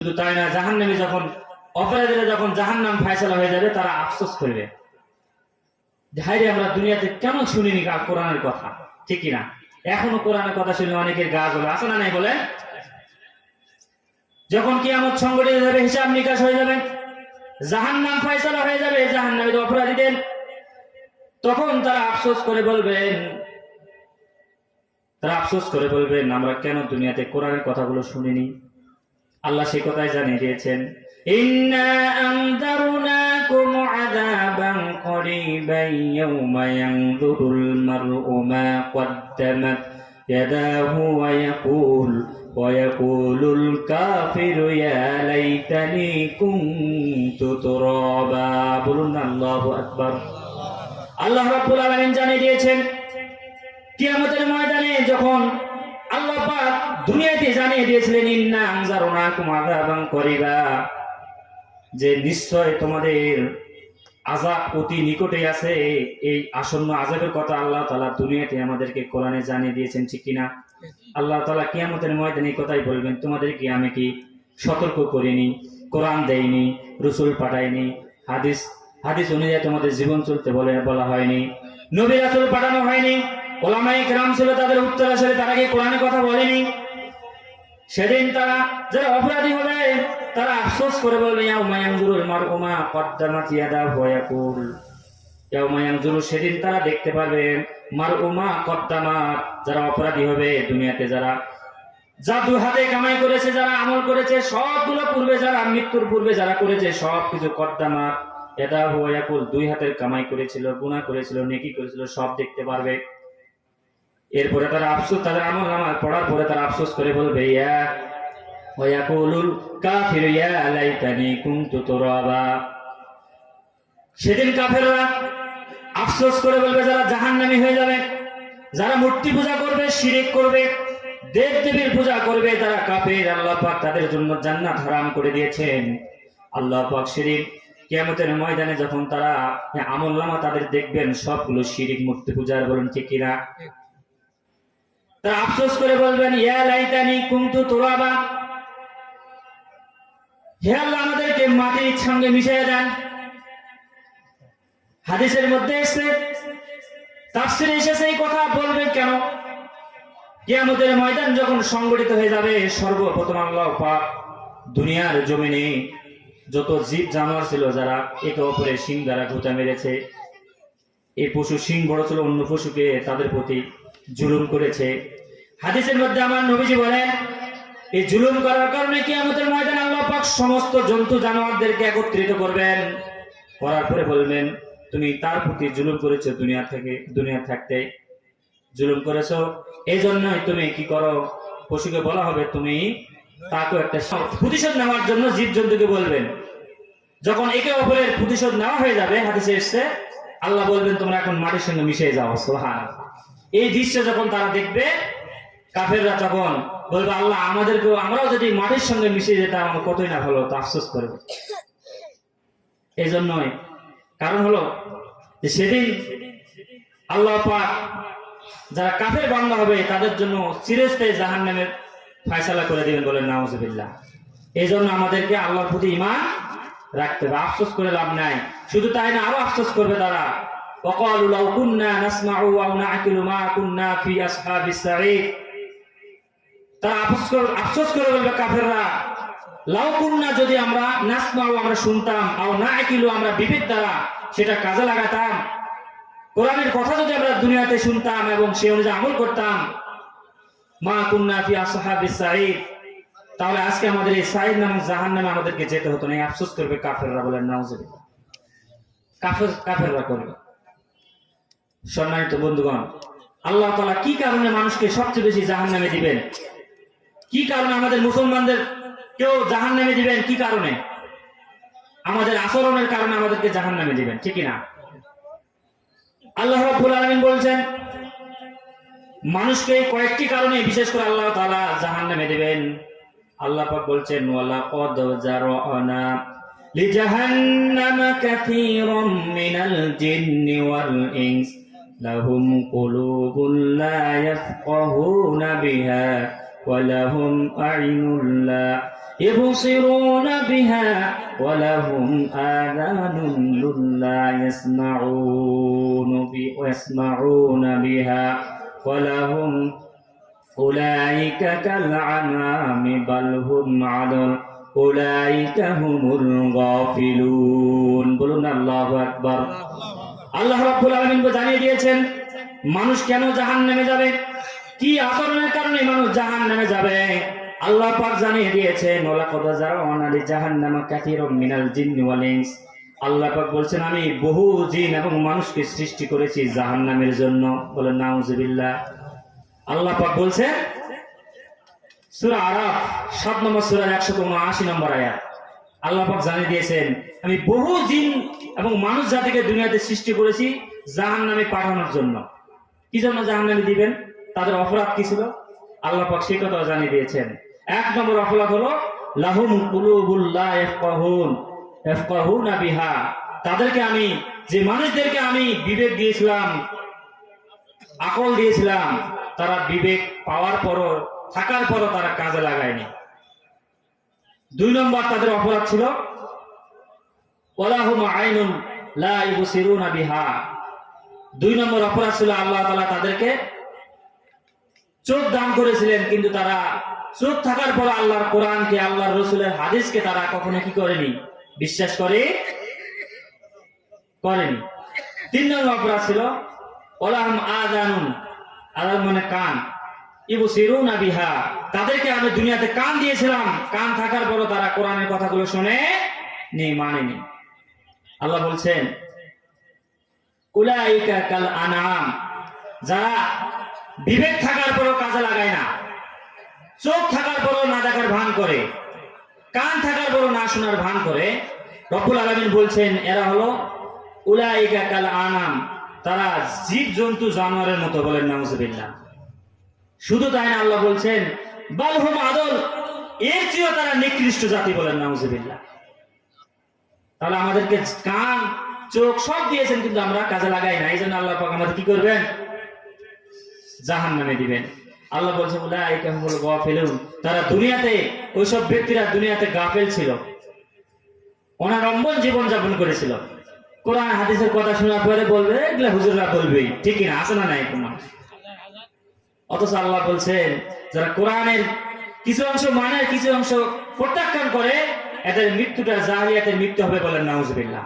শুধু তাই না, জাহান্নামী যখন অপরাধীরা যখন জাহান্নাম ফায়সালা হয়ে যাবে তারা আফসোস করবে, হায়রে আমরা দুনিয়াতে কেমন শুনিনি কোরআনের কথা, ঠিক কিনা? এখনো কোরআনের কথা শুনলে অনেকের গা জ্বলে, আছে না নাই বলে? যখন কিয়ামত সংগঠিত হবে, হিসাব নিকাশ হয়ে যাবে, জাহান্নাম ফায়সালা হয়ে যাবে জাহান্নামীদের অপরাধীদের, তখন তারা আফসোস করে বলবেন আমরা কেন দুনিয়াতে কোরআনের কথাগুলো শুনিনি। আল্লাহ সেই কথাই জানিয়ে দিয়েছেন, ইন্না আনযারনাকুম আযাবান করিবান ইয়াওমা ইয়ানযুরুল মার'উ মা কদ্দামাত ইয়াদাহু ওয়া ইয়াকুলুল কাফিরু ইয়া লাইতানি কুনতু তুরাবা। বলুন আল্লাহু আকবার। আল্লাহ রাব্বুল আলামিন জানিয়ে দিয়েছেন, কিয়ামতের ময়দানে যখন আল্লাহ পাক দুনিয়াতে জানিয়ে দিয়েছিলেন ইন্না আনযারনাকুম আযাবান করিবা, যে নিশ্চয় তোমাদের আযাব অতি নিকটে আছে, এই আসন্ন আযাবের কথা আল্লাহ তাআলা দুনিয়াতে আমাদেরকে কোরআনে জানিয়ে দিয়েছেন, ঠিক কিনা? আল্লাহ তাআলা কিয়ামতের ময়দানে কথাই বলবেন, তোমাদেরকে আমি কি সতর্ক করিনি, কোরআন দেইনি, রাসূল পাঠাইনি, হাদিস অনুযায়ী তোমাদের জীবন চলতে বলা হয়নি, নবী রাসূল পাঠানো হয়নি, ওলামায়ে কেরাম ছিল তাদের উত্তরাসরে তারা কি কোরআনের কথা বলেনি? সেদিন তারা যারা অপরাধী হবে তারা আফসোস করে বলবে ইয়াউমা ইয়ানজুরুল মার'উ মা কদ্দামাত ইয়াদাহু ওয়া ইয়াকুল, ইয়াউমা ইয়ানজুরু, সেদিন তারা দেখতে পারবে মার'উ মা কদ্দামাত, যারা অপরাধী হবে দুনিয়াতে, যারা জাদু হাতে কামাই করেছে, যারা আমল করেছে সবগুলো পূর্বে, যারা মৃত্যুর পূর্বে যারা করেছে সবকিছু, কদ্দামাত ইয়াদাহু ওয়া ইয়াকুল, দুই হাতের কামাই করেছিল, গুনাহ করেছিল, নেকি করেছিল, সব দেখতে পারবে। এরপরে তারা আফসোস, তাদের আমল নামা পড়ার পরে তারা আফসোস করে বলবে ইয়া ওয়া ইয়াকুলুল কাফিরু ইয়া লাইতানি কুনতু তুরাবা। সেদিন কাফেররা আফসোস করে বলবে, যারা জাহান্নামী হয়ে যাবে, যারা মূর্তি পূজা করবে, শিরক করবে, দেব দেবীর পূজা করবে, তারা কাফের, আল্লাহ পাক তাদের জন্য জান্নাত হারাম করে দিয়েছেন। আল্লাহ পাক সেদিন কিয়ামতের ময়দানে যখন তারা আমল নামা তাদের দেখবেন সবগুলো শিরক, মূর্তি পূজার, বলেন ঠিক কিনা? তারা আফসোস করে বলবেন ইয়া লাইতানি কুনতু তুরাবা, হে আল্লাহ আমাদেরকে মাটির সঙ্গে মিশিয়ে দেন। হাদিসের মধ্যে এসেছে, তাফসীরে এসেছে এই কথা বলবেন কেন? কিয়ামতের ময়দান যখন সংগঠিত হয়ে যাবে, সর্বপ্রথম আল্লাহ পাক দুনিয়ার জমিনে যত জীব জানোয়ার ছিল, যারা একে অপরের শিং দ্বারা ঘুঁটা মেরেছে, এই পশু শিং বড় ছিল অন্য পশুকে, তাদের প্রতি জুলুম করেছে। হাদিসের মধ্যে আমার নবীজি বলেন, এই জুলুম করার কারণে কিয়ামতের ময়দানে আল্লাহ পাক সমস্ত জন্তু জানোয়ারদেরকে একত্রিত করবেন, করার পরে বলবেন তুমি তার প্রতি জুলুম করেছো, দুনিয়া থাকতে জুলুম করেছো, এই জন্যই তুমি কি করো, পশুকে বলা হবে তুমি তাকে একটা প্রতিশোধ নেওয়ার জন্য জীব জন্তুকে বলবেন। যখন একে অপরের প্রতিশোধ নেওয়া হয়ে যাবে, হাদিসে এসেছে আল্লাহ বলবেন তোমরা এখন মাটির সঙ্গে মিশে যাও, সুবহানাল্লাহ। এই দৃশ্য যখন তারা দেখবে, কাফেররা তখন বলবে আল্লাহ আমাদেরকেও, আমরাও যদি মাটির সঙ্গে মিশে যেতাম আমরা কতই না ভালো, তো আফসোস করবে। এই জন্যই কারণ হলো যে সেদিন আল্লাহ পাক যারা কাফের বান্দা হবে তাদের জন্য চিরস্থায়ী জাহান্নামের ফয়সালা করে দিবেন, বলেন নাউজুবিল্লাহ। এই জন্য আমাদেরকে আল্লাহর প্রতি ঈমান রাখতে হবে, আফসোস করে লাভ নাই। শুধু তাই না, আরো আফসোস করবে তারা, ওয়াকালু লাউ কুননা নাসমাউ ওয়া না'কিলু মা কুননা ফি আসহাবিস সাঈদ। তারা আফসোস করে বলবে কাফেররা, লাউ কুননা, যদি আমরা নাসমাউ, আমরা শুনতাম, আও না'কিলু, আমরা বিবেক দ্বারা সেটা কাজে লাগাতাম, কোরআনের কথা যদি আমরা দুনিয়াতে শুনতাম এবং সে অনুযায়ী আমল করতাম, মা কুননা ফি আসহাবিস সাঈদ, তাহলে আজকে আমাদের এই সাঈদ নামক জাহান্নামে আমাদেরকে যেতে হতো না। আফসোস করবে কাফেররা, বলেন নাউজুবিল্লাহ। কাফেররা করবে। সম্মানিত বন্ধুগণ, আল্লাহ তাআলা কি কারণে মানুষকে সবচেয়ে বেশি জাহান্নামে দিবেন? কি কারণে আমাদের মুসলমানদের কেউ জাহান্নামে দিবেন? কি কারণে? আমাদের আচরণের কারণে আমাদেরকে জাহান্নামে দিবেন, ঠিক না? আল্লাহ রাব্বুল আলামিন বলছেন মানুষকে কয়েকটি কারণে বিশেষ করে আল্লাহ তাআলা জাহান্নামে দিবেন। আল্লাহ পাক বলছেন ওয়ালাকাদ জারআনা লিজাহান্নামা কাসীরাম মিনাল জিন্নি ওয়াল ইনস লাহুম কুলুবুন লা ইয়াফকাহুনা বিহা ওয়া লাহুম আ'ইনুন লা يبصرون بها ولهم آذان لا يسمعون بها ولهم أولئك كالأنعام بل هم عدل أولئك هم الغافلون বলুন আল্লাহু আকবার। আল্লাহ রাব্বুল আলামিন জানিয়ে দিয়েছেন মানুষ কেন জাহান্নামে যাবে, কি আচরণের কারণে মানুষ জাহান্নামে যাবে। আল্লাহ পাক জানিয়ে দিয়েছেন ওয়ালাকাদ যারানা লিজাহান্নামা কাসীরাম মিনাল জিন্নি ওয়াল ইনস। আল্লাহ পাক বলছেন আমি বহু জিন এবং মানুষকে সৃষ্টি করেছি জাহান্নামের জন্য। বলেন নাউযুবিল্লাহ। আল্লাহ পাক বলছেন সূরা আরাফ 7 নম্বর সূরার 179 নম্বর আয়াত, আল্লাহ পাক জানিয়ে দিয়েছেন আমি বহু জিন এবং মানুষ জাতিকে দুনিয়াতে সৃষ্টি করেছি জাহান্নামে পাঠানোর জন্য। কি জন্য জাহান্নামে দিবেন, তাদের অপরাধ কি ছিল আল্লাহ পাক সেই কথা জানিয়ে দিয়েছেন। 1 নম্বর অপরাধ হলো লাহুম কুলুবুল লা ইয়াফকাহুনা বিহা, তাদেরকে আমি যে মানুষদেরকে আমি বিবেক দিয়েছিলাম, আকল দিয়েছিলাম, তারা বিবেক পাওয়ার পরও থাকার পরও তারা কাজে লাগায়নি। 2 নম্বর তাদের অপরাধ ছিল ওয়ালাহুম আইনুন লা ইবসিরুনা বিহা। 2 নম্বর অপরাধ ছিল আল্লাহ তাআলা তাদেরকে চোখ দান করেছিলেন, কিন্তু তারা চোখ থাকার পর আল্লাহর কোরআনকে, আল্লাহর রাসূলের হাদিসকে তারা কখনো কি করেনি, বিশ্বাস করেনি। 3 নম্বর অপরাধ ছিল ওয়ালাহুম আযানুন, আযান মানে কান, ইবসিরুনা বিহা, তাদেরকে আমি দুনিয়াতে কান দিয়েছিলাম, কান থাকার পরও তারা কোরআনের কথাগুলো শুনে নি, মানেনি। আল্লাহ বলছেন উলাইকা কাল আনআম, যারা বিবেক থাকার পরও কাজে লাগায় না, চোখ থাকার পরও না দেখার ভান করে, কান থাকার পরও না শোনার ভান করে, রব্বুল আলামিন বলছেন এরা হলো উলাইকা কাল আনআম, তারা জীব জন্তু জানোয়ারের মতো। বলেন নাউযুবিল্লাহ। শুধু তাই না, আল্লাহ বলছেন বাল হুম আদল, এর চেয়েও তারা নিকৃষ্ট জাতি। বলেন নাউযুবিল্লাহ। তাহলে আমাদেরকে কান চোখ সব দিয়েছেন, কিন্তু আমরা কাজে লাগাই না। এই জন্য আল্লাহ পাক আমাদের কি করবেন, জাহান্নামে দিবেন। আল্লাহ বলছেন উলাইকা হুমুল গাফিলুন, তারা দুনিয়াতে, ওইসব ব্যক্তিরা দুনিয়াতে গাফেল ছিল, অনাড়ম্বর জীবন যাপন করেছিল। কোরআন হাদিসের কথা শোনার পরে বলবে এগুলা হুজুররা বলবেই, ঠিকই না, আছে না নাই কোনো। অথচ আল্লাহ বলছেন যারা কোরআনের কিছু অংশ মানে, কিছু অংশ প্রত্যাখ্যান করে, এদের মৃত্যুটা জাহিলিয়াতের মৃত্যু হবে। বলেন নাউযুবিল্লাহ।